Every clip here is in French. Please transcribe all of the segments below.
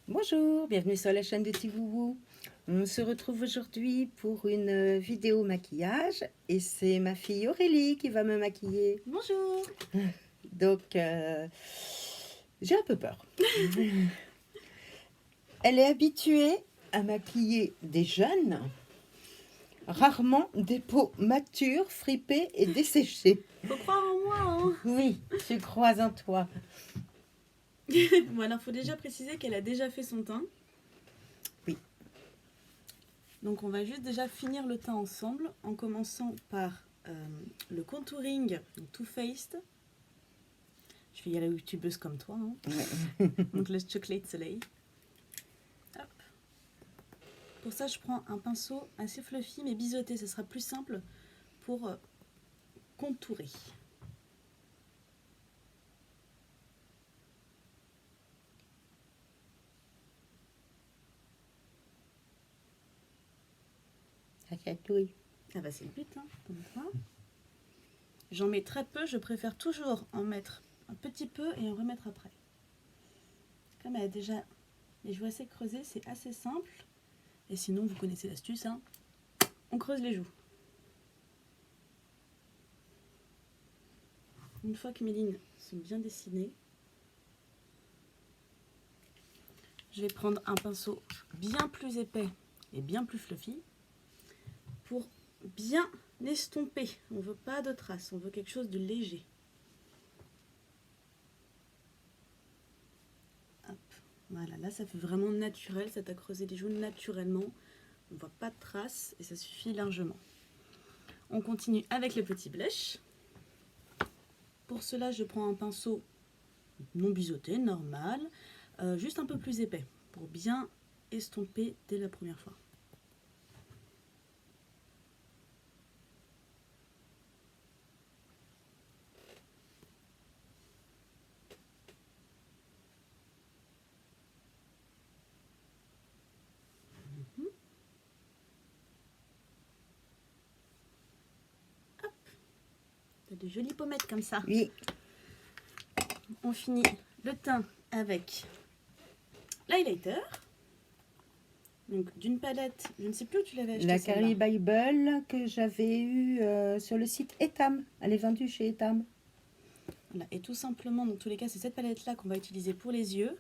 Bonjour, bienvenue sur la chaîne de Tivouvou. On se retrouve aujourd'hui pour une vidéo maquillage et c'est ma fille Aurélie qui va me maquiller. Bonjour. Donc, j'ai un peu peur. Elle est habituée à maquiller des jeunes, rarement des peaux matures, fripées et desséchées. Faut croire en moi, hein. Oui, je crois en toi. Bon, alors faut déjà préciser qu'elle a déjà fait son teint. Oui. Donc on va juste déjà finir le teint ensemble en commençant par le contouring Too Faced. Je vais y aller youtubeuse comme toi, hein. Ouais. Donc le Chocolate Soleil. Hop. Pour ça je prends un pinceau assez fluffy mais biseauté, ce sera plus simple pour contourer. Ça chatouille. Ah bah c'est le but, hein, comme ça. J'en mets très peu, je préfère toujours en mettre un petit peu et en remettre après. Comme elle a déjà les joues assez creusées, c'est assez simple. Et sinon, vous connaissez l'astuce, hein, on creuse les joues. Une fois que mes lignes sont bien dessinées, je vais prendre un pinceau bien plus épais et bien plus fluffy pour bien estomper. On ne veut pas de traces, on veut quelque chose de léger. Hop. Voilà, là ça fait vraiment naturel, ça t'a creusé les joues naturellement. On ne voit pas de traces et ça suffit largement. On continue avec le petit blush. Pour cela, je prends un pinceau non biseauté, normal, juste un peu plus épais, pour bien estomper dès la première fois. Hop, t'as de jolies pommettes comme ça. Oui. On finit le teint avec l'highlighter. Donc d'une palette, je ne sais plus où tu l'avais acheté. La Carrie Bible que j'avais eue sur le site Etam. Elle est vendue chez Etam. Voilà. Et tout simplement, dans tous les cas, c'est cette palette-là qu'on va utiliser pour les yeux.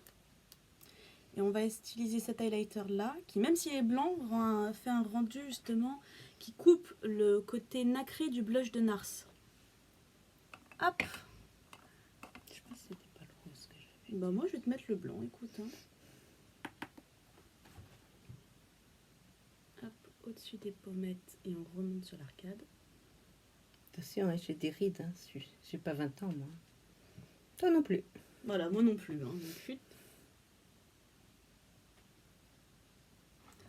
Et on va utiliser cet highlighter-là, qui même s'il est blanc, fait un rendu justement qui coupe le côté nacré du blush de Nars. Hop. Je pense que c'était pas le rose que j'avais. Bah moi je vais te mettre le blanc, écoute, hein. Hop, au-dessus des pommettes et on remonte sur l'arcade. Attention, hein, j'ai des rides, hein. J'ai pas 20 ans moi. Toi non plus. Voilà, moi non plus, hein. Chut.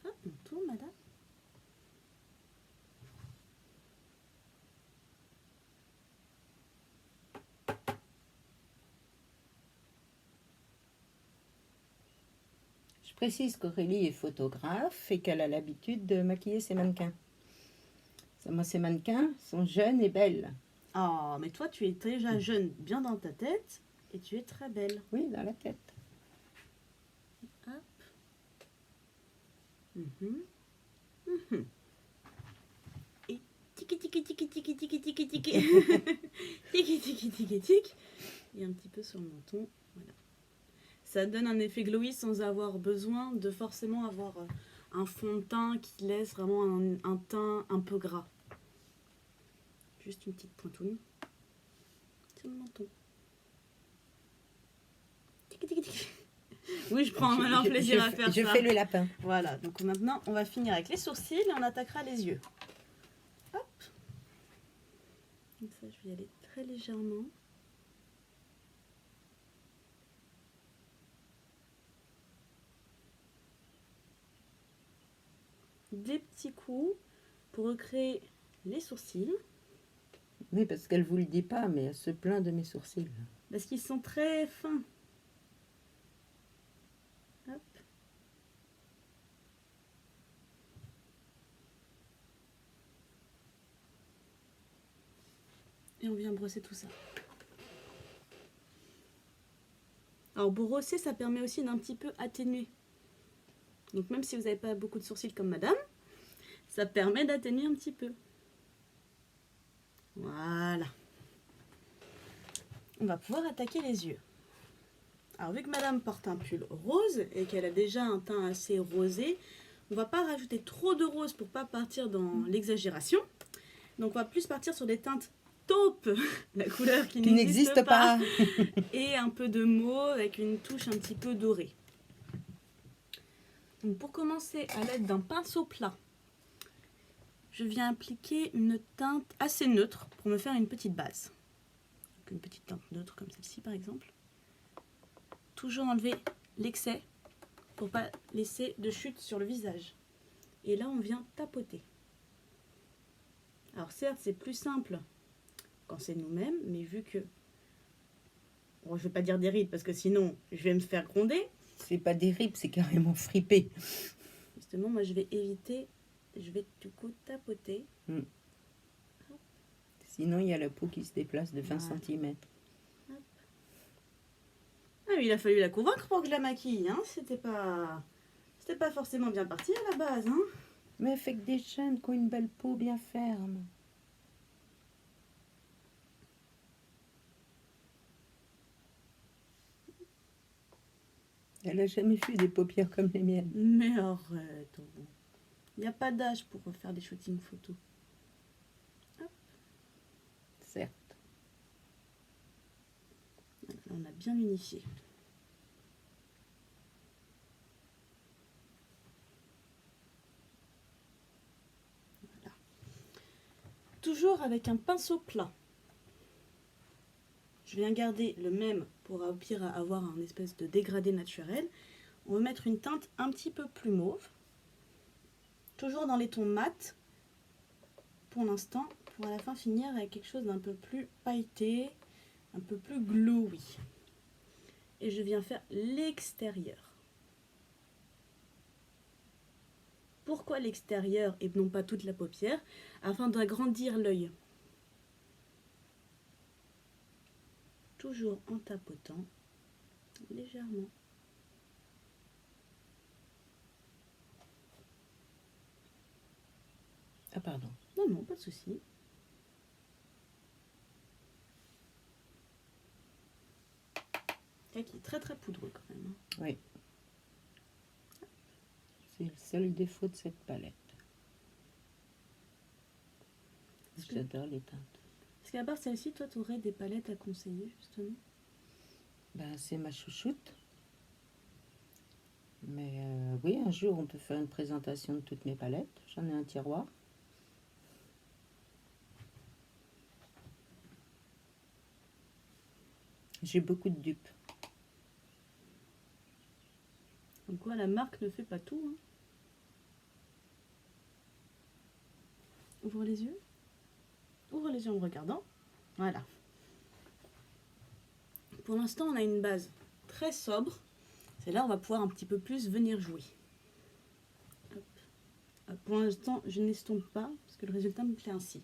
Hop, on tourne, madame. Je précise qu'Aurélie est photographe et qu'elle a l'habitude de maquiller ses mannequins. Moi, ces mannequins sont jeunes et belles. Ah, mais toi tu es déjà jeune, bien dans ta tête, et tu es très belle. Oui, dans la tête. Hop. Et tiki tiki tiki tiki tiki tiki tiki tiki tiki tiki tiki et un petit peu sur le menton. Voilà. Ça donne un effet glowy sans avoir besoin de forcément avoir un fond de teint qui laisse vraiment un teint un peu gras. Juste une petite pointoune sur le menton. Tiki tiki tiki. Oui, je prends un malin plaisir à faire ça. Je fais le lapin. Voilà, donc maintenant on va finir avec les sourcils et on attaquera les yeux. Hop. Comme ça, je vais y aller très légèrement. Des petits coups pour recréer les sourcils. Oui, parce qu'elle vous le dit pas, mais elle se plaint de mes sourcils. Parce qu'ils sont très fins. Hop. Et on vient brosser tout ça. Alors brosser, ça permet aussi d'un petit peu atténuer Donc même si vous n'avez pas beaucoup de sourcils comme madame, ça permet d'atténuer un petit peu. Voilà. On va pouvoir attaquer les yeux. Alors vu que madame porte un pull rose et qu'elle a déjà un teint assez rosé, on va pas rajouter trop de rose pour pas partir dans l'exagération. Donc on va plus partir sur des teintes taupe, la couleur qui n'existe pas, et un peu de mauve avec une touche un petit peu dorée. Donc pour commencer, à l'aide d'un pinceau plat, je viens appliquer une teinte assez neutre pour me faire une petite base. Donc une petite teinte neutre comme celle-ci par exemple. Toujours enlever l'excès pour pas laisser de chute sur le visage. Et là on vient tapoter. Alors certes c'est plus simple quand c'est nous-mêmes, mais vu que, bon, je vais pas dire des rides parce que sinon je vais me faire gronder. C'est pas des rides, c'est carrément fripé. Justement, moi je vais éviter, je vais du coup tapoter. Sinon il y a la peau qui se déplace de 20 cm. Ah, mais il a fallu la convaincre pour que je la maquille, hein. C'était pas forcément bien parti à la base, hein. Mais elle fait que des jeunes qui ont une belle peau bien ferme. Elle a jamais vu des paupières comme les miennes. Mais arrête. Il n'y a pas d'âge pour faire des shootings photos. Certes. Là, on a bien unifié. Voilà. Toujours avec un pinceau plat. Je viens garder le même pour au pire avoir un espèce de dégradé naturel. On va mettre une teinte un petit peu plus mauve. Toujours dans les tons mat pour l'instant, pour à la fin finir avec quelque chose d'un peu plus pailleté, un peu plus glowy. Et je viens faire l'extérieur. Pourquoi l'extérieur et non pas toute la paupière? Afin d'agrandir l'œil. Toujours en tapotant légèrement. Ah pardon. Non, non, pas de souci. Qui est très très poudreux quand même. Oui. C'est le seul défaut de cette palette. J'adore les teintes. Est-ce qu'à part celle-ci, toi, tu aurais des palettes à conseiller, justement? Ben, c'est ma chouchoute. Mais oui, un jour, on peut faire une présentation de toutes mes palettes. J'en ai un tiroir. J'ai beaucoup de dupes. Comme quoi, la marque ne fait pas tout. Hein. Ouvre les yeux. Ouvre les yeux en me regardant. Voilà. Pour l'instant, on a une base très sobre. C'est là où on va pouvoir un petit peu plus venir jouer. Hop. Pour l'instant, je n'estompe pas parce que le résultat me plaît ainsi.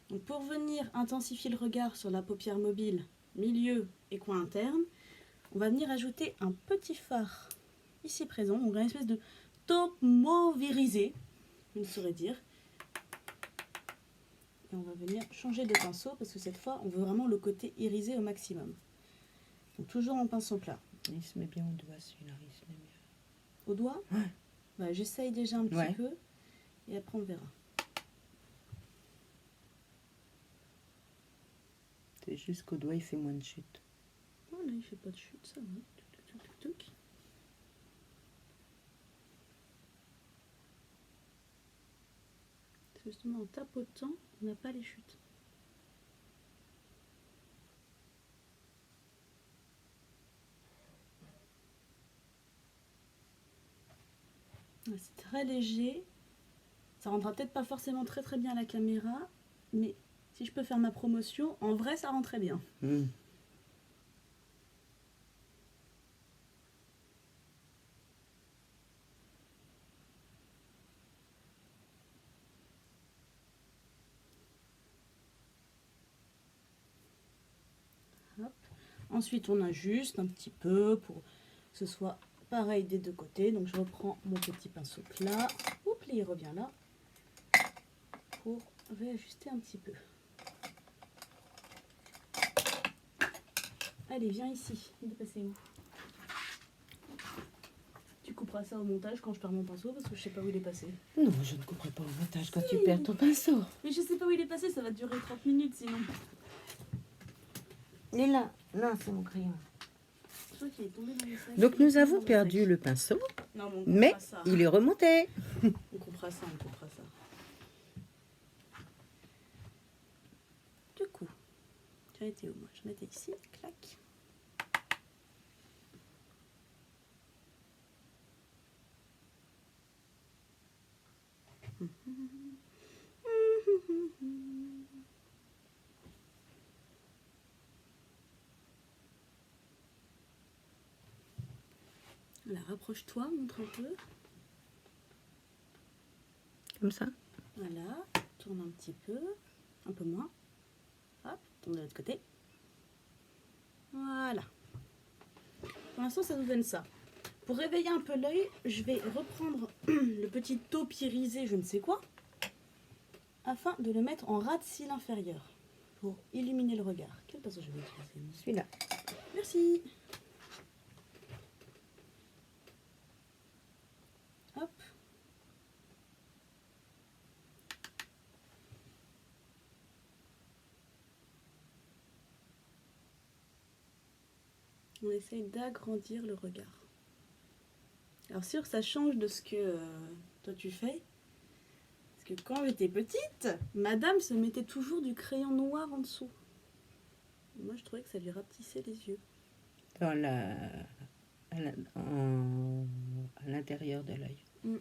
Donc pour venir intensifier le regard sur la paupière mobile, milieu et coin interne, on va venir ajouter un petit fard ici présent, donc une espèce de taupe mauvirisé, je ne saurais dire. Et on va venir changer de pinceau parce que cette fois, on veut vraiment le côté irisé au maximum. Donc toujours en pinceau plat. Il se met bien au doigt celui-là, il se met mieux. Au doigt? Ouais. Bah, j'essaye déjà un petit peu et après on verra. C'est juste qu'au doigt, il fait moins de chute. Oh là, il fait pas de chute, ça va. Tuc, tuc, tuc, tuc. C'est justement en tapotant, on n'a pas les chutes. C'est très léger. Ça rendra peut-être pas forcément très très bien à la caméra, mais si je peux faire ma promotion, en vrai ça rend très bien. Hop. Ensuite on ajuste un petit peu pour que ce soit Pareil des deux côtés. Donc je reprends mon petit pinceau plat. Oups, il revient là. Pour réajuster un petit peu. Allez, viens ici. Il est passé où? Tu couperas ça au montage quand je perds mon pinceau parce que je sais pas où il est passé. Non, je ne couperai pas au montage quand tu perds ton pinceau. Mais je sais pas où il est passé, ça va durer 30 minutes sinon. Il est là. Non, c'est mon crayon. Je crois qu'il est tombé dans le sac. Donc nous avons Dans le perdu sac. le pinceau, Non, mais on mais coupera ça. il est remonté. On coupera ça, on coupera ça. Du coup, j'en étais où moi? J'en étais ici, clac. Voilà, rapproche-toi, montre un peu. Comme ça. Voilà, tourne un petit peu, un peu moins. Hop, tourne de l'autre côté. Voilà. Pour l'instant, ça nous donne ça. Pour réveiller un peu l'œil, je vais reprendre le petit taupe irisé, je ne sais quoi, afin de le mettre en ras de cils inférieur pour illuminer le regard. Quel pinceau je vais utiliser? Celui-là. Merci. Hop. On essaye d'agrandir le regard. Alors sûr, ça change de ce que toi tu fais. Parce que quand j'étais petite, madame se mettait toujours du crayon noir en dessous. Moi, je trouvais que ça lui rapetissait les yeux. Dans à l'intérieur de l'œil. Oui,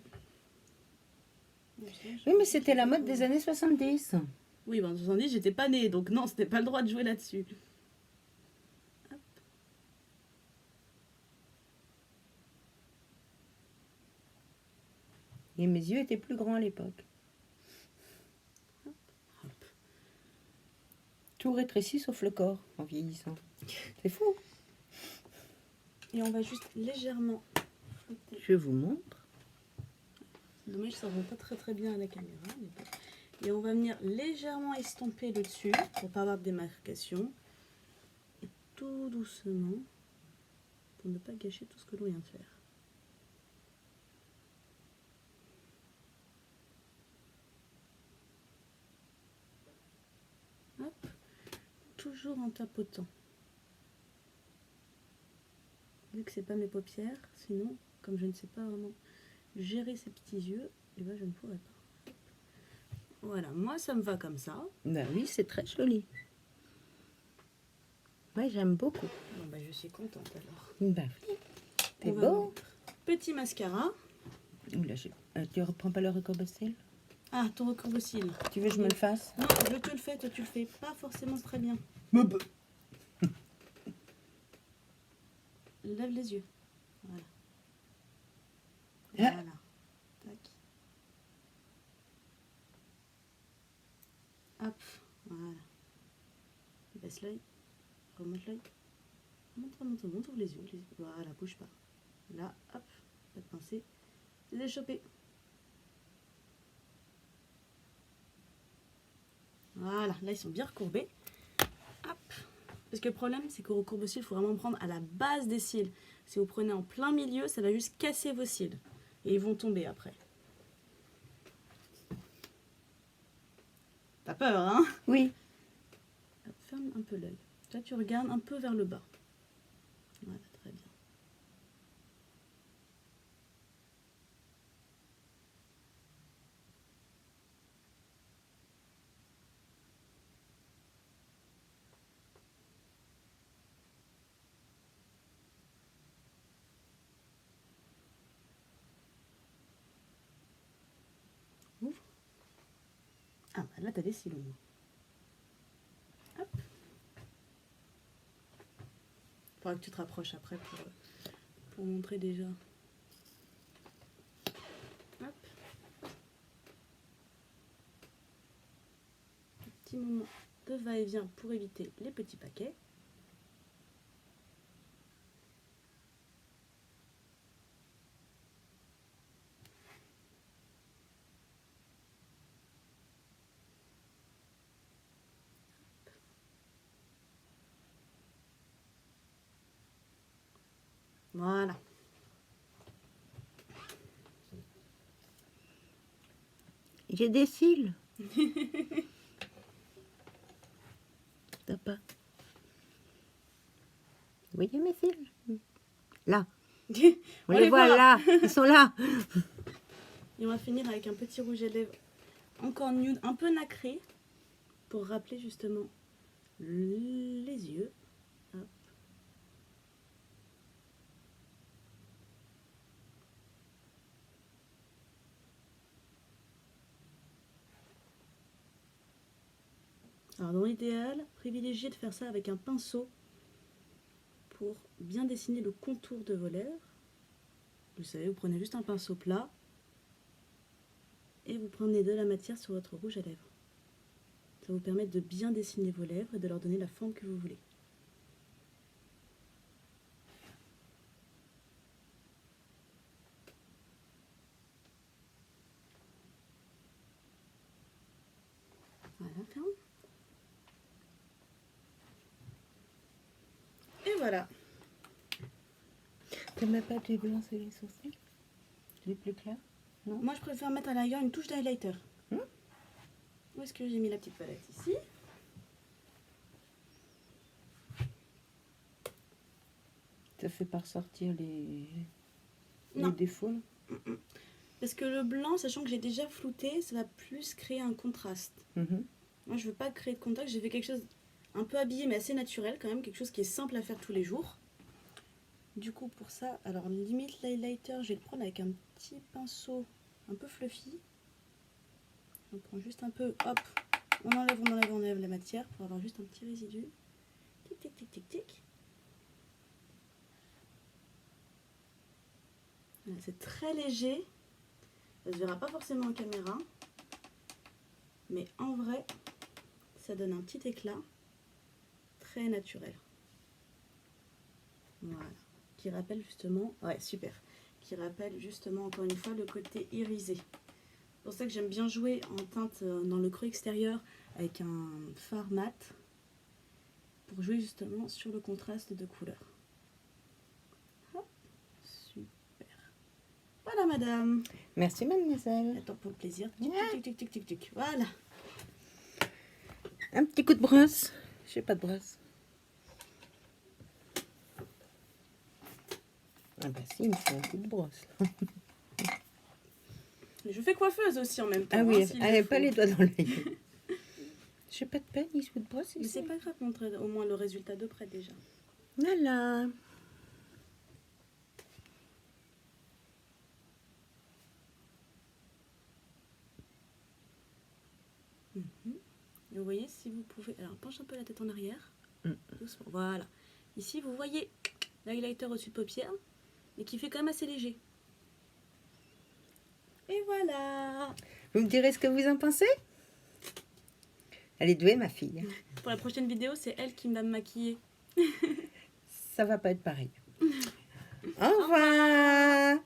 mais c'était la mode des années 70. Oui, ben, en 70, j'étais pas née, donc non, c'était pas le droit de jouer là-dessus. Hop. Et mes yeux étaient plus grands à l'époque. Hop. Tout rétrécit sauf le corps en vieillissant. C'est fou. Et on va juste légèrement frotter. Je vous montre. Dommage, ça ne va pas très bien à la caméra. Mais bon. Et on va venir légèrement estomper le dessus pour pas avoir de démarcation. Et tout doucement, pour ne pas gâcher tout ce que l'on vient de faire. Hop. Toujours en tapotant. Vu que c'est pas mes paupières, sinon, comme je ne sais pas vraiment gérer ces petits yeux, et ben je ne pourrais pas. Voilà, moi ça me va comme ça. Ben oui, c'est très joli. Moi, j'aime beaucoup. Bon bah je suis contente alors. Ben oui. C'est On va beau. mettre petit mascara. Oula, tu reprends pas le recorbocil? Ah, ton recours cils. Tu veux que je me le fasse? Non, je te le fais, toi tu le fais pas forcément très bien. Lève les yeux. Voilà. Ah. Voilà. Tac. Hop. Voilà. Baisse l'œil. Remonte l'œil. Monte, ouvre les yeux. Voilà, bouge pas. Là, hop. Pas de pincer. Les choper. Voilà, là ils sont bien recourbés. Hop. Parce que le problème, c'est qu'au recourbe cils, il faut vraiment prendre à la base des cils. Si vous prenez en plein milieu, ça va juste casser vos cils. Et ils vont tomber après. T'as peur, hein? Oui. Hop, ferme un peu l'œil. Là, tu regardes un peu vers le bas. Voilà, très bien. Ouvre. Ah, bah là, t'as des cils au moins. Hop. Faudra que tu te rapproches après pour montrer déjà. Hop. Un petit moment de va-et-vient pour éviter les petits paquets. Voilà. J'ai des cils. T'as pas. Vous voyez mes cils? Là. On les voit là. Ils sont là. Et on va finir avec un petit rouge à lèvres encore nude, un peu nacré, pour rappeler justement les yeux. Hop. Alors dans l'idéal, privilégiez de faire ça avec un pinceau pour bien dessiner le contour de vos lèvres. Vous savez, vous prenez juste un pinceau plat et vous prenez de la matière sur votre rouge à lèvres. Ça va vous permettre de bien dessiner vos lèvres et de leur donner la forme que vous voulez. Voilà, ferme. Et voilà. Tu mets pas du blanc sur les sourcils? Du plus clair? Non. Moi, je préfère mettre à l'arrière une touche d'highlighter. Hmm. Où est-ce que j'ai mis la petite palette? Ici. Ça fait pas ressortir les Non. défauts. Là. Parce que le blanc, sachant que j'ai déjà flouté, ça va plus créer un contraste. Moi, je veux pas créer de contraste. J'ai fait quelque chose un peu habillé, mais assez naturel quand même. Quelque chose qui est simple à faire tous les jours. Du coup, pour ça, alors limite l'highlighter, je vais le prendre avec un petit pinceau un peu fluffy. On prend juste un peu, hop, on enlève la matière pour avoir juste un petit résidu. Tic, tic, tic, tic, tic. Voilà, c'est très léger. Ça se verra pas forcément en caméra. Mais en vrai, ça donne un petit éclat très naturel. Voilà. Qui rappelle justement, ouais, super. Qui rappelle justement, encore une fois, le côté irisé. C'est pour ça que j'aime bien jouer en teinte dans le creux extérieur avec un fard mat. Pour jouer justement sur le contraste de couleurs. Hop, super. Voilà, madame. Merci, mademoiselle. Attends, pour le plaisir. Tic, tic, tic, tic, tic, tic. Voilà. Un petit coup de brosse. J'ai pas de brosse. Ah bah si, il me faut un coup de brosse. Je fais coiffeuse aussi en même temps. Ah oui, hein, allez, pas les doigts dans l'œil. J'ai pas de peine, ni coup de brosse mais ici. c'est pas grave, montrer au moins le résultat de près déjà. Voilà. Et vous voyez, si vous pouvez... Alors, penche un peu la tête en arrière. Doucement, voilà. Ici, vous voyez l'highlighter au-dessus de paupière, mais qui fait quand même assez léger. Et voilà. Vous me direz ce que vous en pensez? Elle est douée, ma fille. Pour la prochaine vidéo, c'est elle qui va me maquiller. Ça va pas être pareil. Au revoir.